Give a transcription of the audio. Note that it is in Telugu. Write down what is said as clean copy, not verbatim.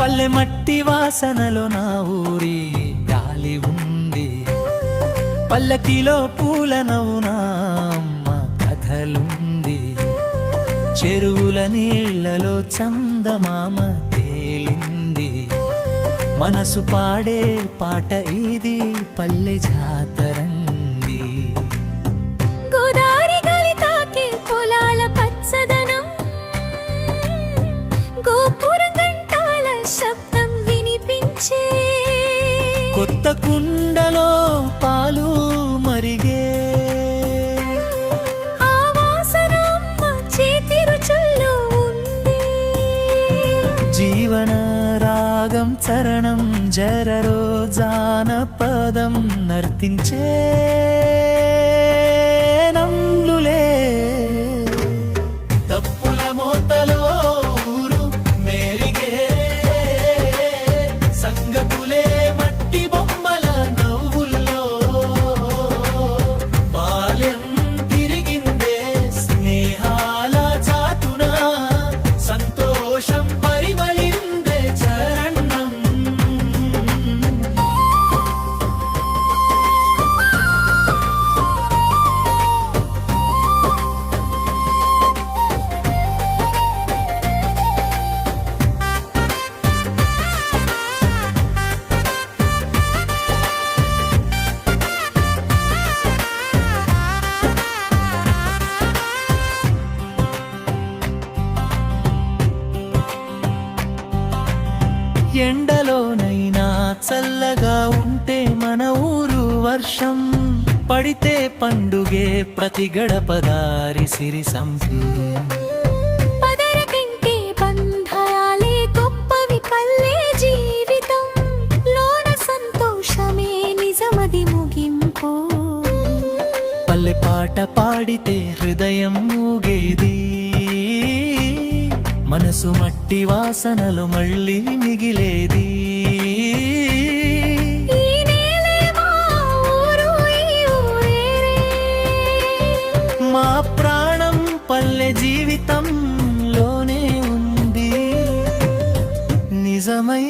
పల్లె మట్టి వాసనలో నా ఊరి గాలి ఉంది, పల్లకిలో పూల నవ్వునా అమ్మ కథలుంది, చెరువుల నీళ్లలో చందమామ తేలింది, మనసు పాడే పాట ఇది పల్లె జాతరండి. గోదారి గాలి తాకే పొలాల పచ్చదనం, గోపురం గంటాల శబ్దం వినిపించే, కొత్త కుండలో పాలు మరిగే, ఆ వాసన అమ్మ చేతి రుచుల్లో ఉంది. జీవన రాగం చరణం జరరో జానపదం నర్తించే నంలులే, తప్పుల మోతలో ఊరు మేరిగే, సంగతులే మట్టి బొమ్మల నవ్వుల్లో, బాల్యం తిరిగిందే స్నేహాల చాటున, సంతోషం పరిమళిందే చరణం. ఎండలోనైనా చల్లగా ఉంటే మన ఊరు, వర్షం పడితే పండుగే ప్రతి గడపదారి సిరి సంపి, పదరకంటే బంధాలే గొప్పవి పల్లె జీవితం, లోన సంతోషమే నిజమది ముగింపు. పల్లె పాట పాడితే హృదయం మూగేది, మనసు మట్టి వాసనలు మళ్ళీ మిగిలేది. ఈ నేలే మా ఊరు, ఈ ఊరేరే. మా ప్రాణం పల్లె జీవితంలోనే ఉంది, నిజమై